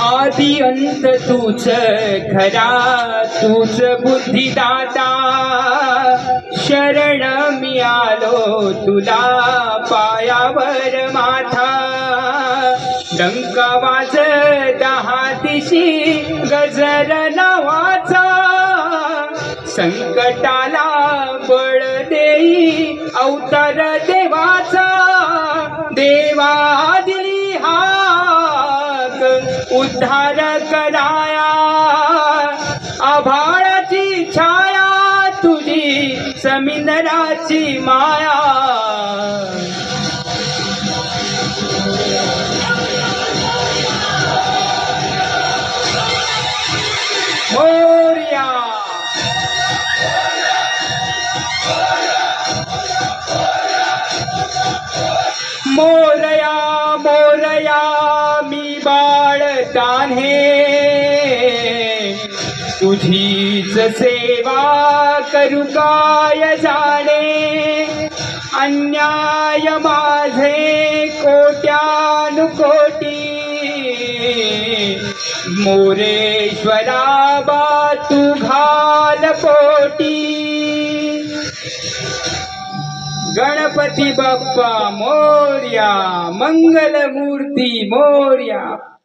आदि अंत तूच खरा, तूच बुद्धिदाता, शरण मी आलो तुला पायावर माथा. डंका वाज दहा दिशी गजर नावाचा, संकटाला बळ देई अवतार देवाचा. देवा दिली हाक उद्धार कराया, आभाळाची छाया तुझी समिंदराची माया. मोरया मोरया मोरया मी बाळ तान्हे, तुझीच सेवा करू काय जाणे. अन्याय माझे कोट्यानुकोटी, मोरेश्वरा बा तू घाल पोटी. गणपती बाप्पा मोरया, मंगल मूर्ती मोरया.